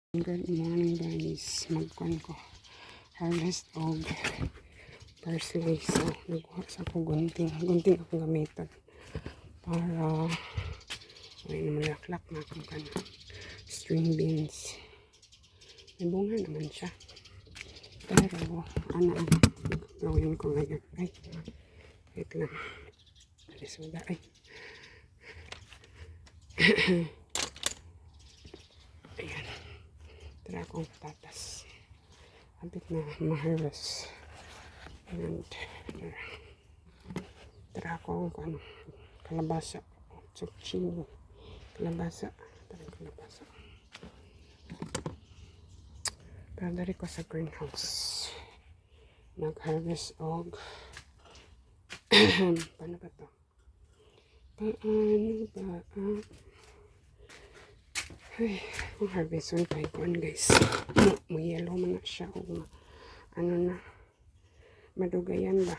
Good morning guys, magkuhan ko harvest og parsley. So nagkuha sa ako gunting akong gamiton para may namalaklak na akong string beans. May bunga naman siya, pero ano gawin ko ngayon? Ay, wait lang, alisuda ay. Ayan, tara akong patatas, habit na ma-harvest. And tara akong kalabasa, zucchini, kalabasa, pero dari ko sa greenhouse nag-harvest og paano ba to? Ay, ang harvest on kay kuan guys, mo yellow man na siya o ano na madugayan ba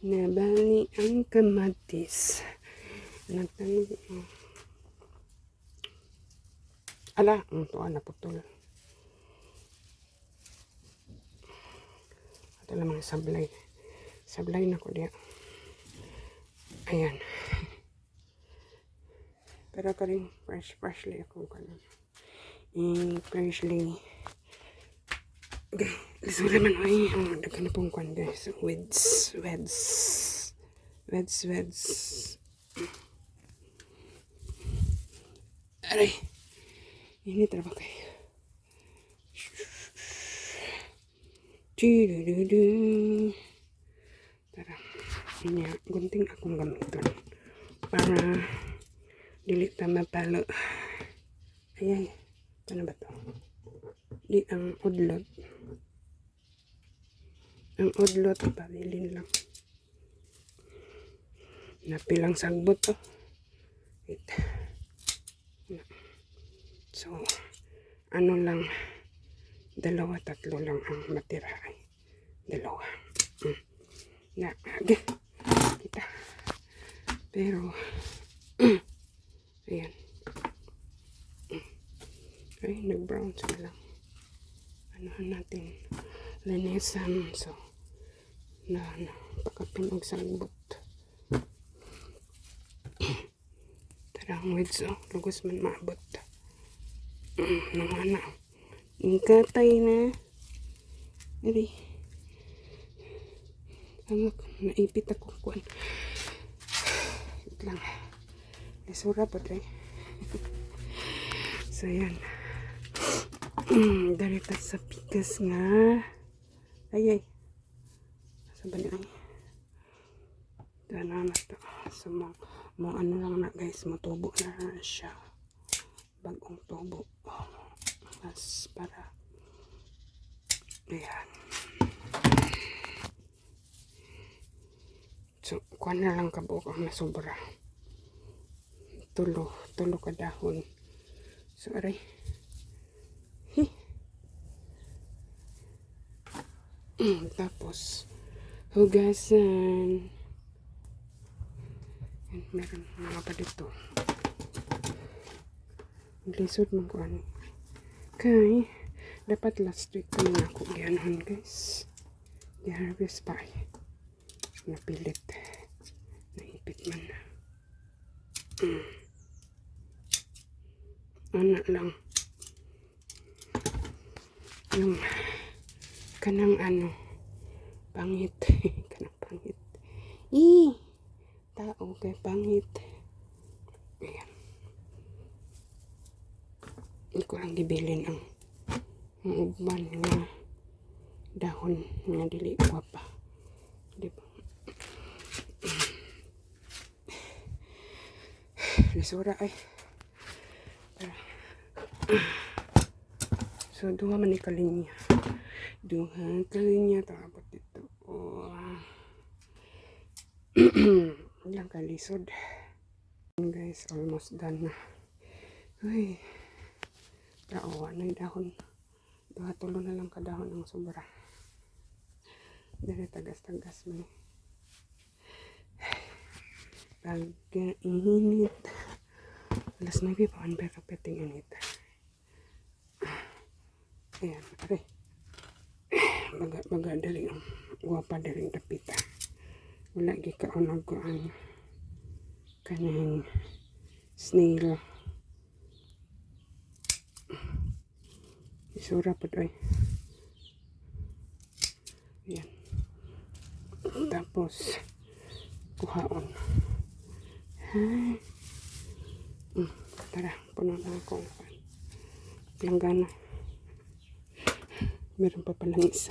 nabali ang kamatis nagtanong ala ito na putol ito lang mga sablay na ko diya. Ayan, pero karing freshly ako kanon freshly. Okay, lisura man ay daghan na pong kwan guys, weds. Aray, ini trabaho kayo. Tara, ini gunting akong gamiton para dili ta mapalo. Ay, ano ba to? Di ang udlot. Ang udlot, pabilin lang. Napilang sagbot to. Wait. So, ano lang, 2-3 lang ang matira ay. 2. Na, okay. Kita. Pero, ayan. Ay, nag-brown sila lang. Anuhan natin. Linisan. So, pagkapinog sagbot. Tarang weds, lugos man maabot. Namana. Katay na. Eri. Naipit ako kuan. Wait lang. Lisura pa rin. So, yan. Darita sa pikas nga. Ay. Sa bali ay. Dana na to. So, mo ano lang na guys. Matubo na siya. Bagong tubo. Mas para. Ayan. So, kuha na lang kabuok ang nasobra. Tulo ka dahon. So, aray. Tapos, hugasan. And meron mga pa dito. Lisod mo ko ano. Okay. Dapat last week ko na ako gano'n guys. I-harvest pa eh. Napilit. Naipit man na. Ano lang. Yung kanang ano. Pangit. Kanang pangit. Tao kay pangit. Ayan. Hindi ko lang gibilin ang uban nga dahon nga dili guwapa. Diba? Lisura ay. So, 2 man ni kalinya. 2 kalinya. Tapos dito. Ilang kalisod. Guys, almost done na. Uy. Awa na yung dahon. 2-3 na lang kadahon ang sobra. Dali tagas-tagas mo. Pag-init. Alas 9 pa ang kapeting init. Ayan, aray. Baga dali ang wapa dali dapita. Wala gikaunag ko ang kanang snail. Isura po doy. Ayan. Tapos kuhaon. Ay. Tara, puno na akong langgana. Meron pa pala isa.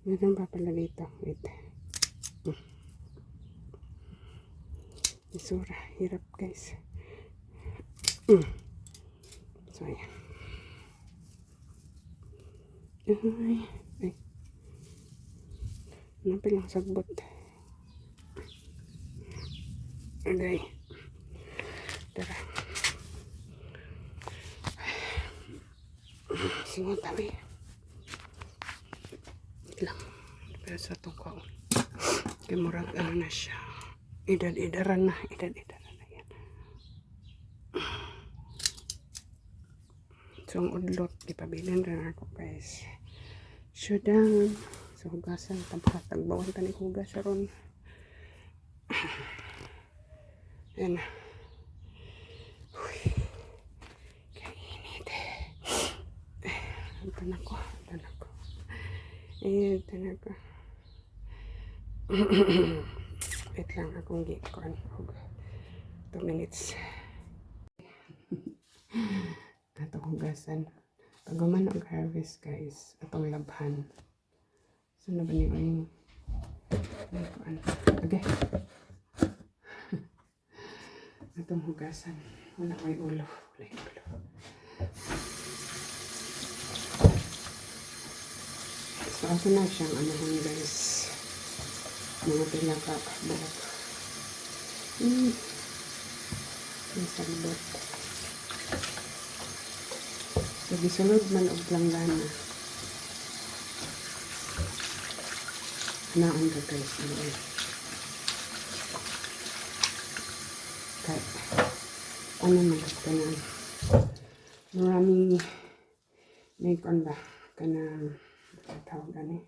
Meron pa pala dito. Wait. Isura. Hirap guys. So, ayan. Ay. Ano pa lang sagbot. Okay. Tara. Singot kami. Lang. Pero sa itong kaon. Kaya murag na siya. Edad-edaran na. Edad-edaran na yan. So, ang udlot. Ipabilin rin ako guys. Syudang. So, hugasan. Tagbawan ka ni hugas ron. Ayan na. Tanako. Wait lang akong gikuan. 2 minutes. Atong hugasan. Pag gumanog harvest guys, atong labhan. So na ba niyo yung gikuan? Okay. Atong hugasan. Wala ko yung ulo. So, asa na siyang anahan guys. Mga tilaka buhok. Ang salbot. So, gisulod man og langgana. Naan ka guys. Kaya, ano ka na. Maraming may kanda ka na tawag gani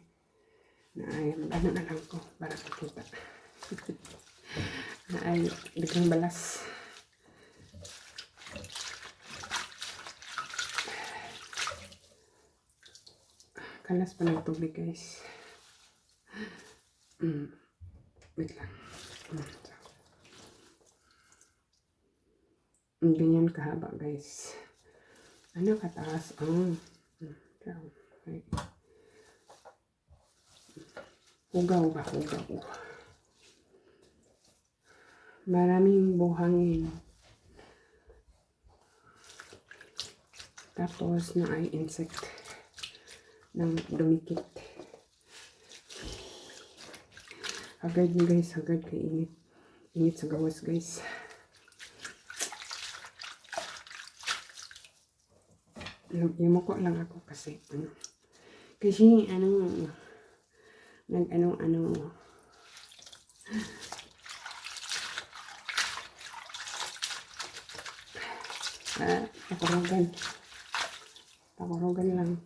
na ay ano na lang ko para makita na ay biglang balas kalas pa ng tubig guys. Wait lang. Ganyan kahaba guys. Ano kataas ang okay. Hugaw. Maraming buhangin. Tapos na ay insect ng dumikit. Agad guys, agad kay init. Init sa gawas guys. Yumuko lang ako kasi pakorogan lang.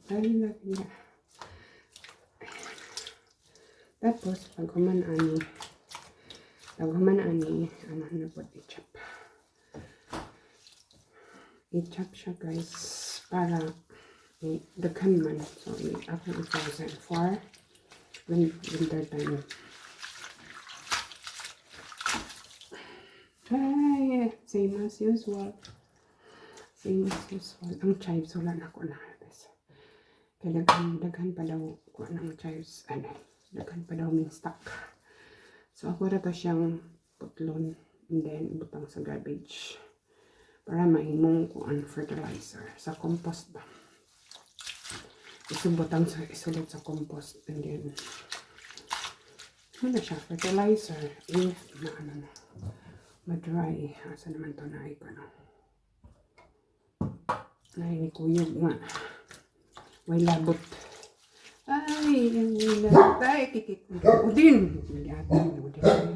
Tapos pag human ani ano na po i-chop siya guys para daghan man. So ako i-frozen for winter time. Ay, same as usual. Ang chives wala na ko na guys. Kaya daghan pa daw ko ng chives. Daghan pa daw min stock. So ako na to siyang putlon and then butang sa garbage para mahimong ko ang fertilizer sa compost ba. Isubutang isulod sa compost and then ano siya, fertilizer if na ma-dry. Asa naman to na ay nahinikuyog nga. May labot. Ay, may labot. Ay, kikik. Udin. Udin.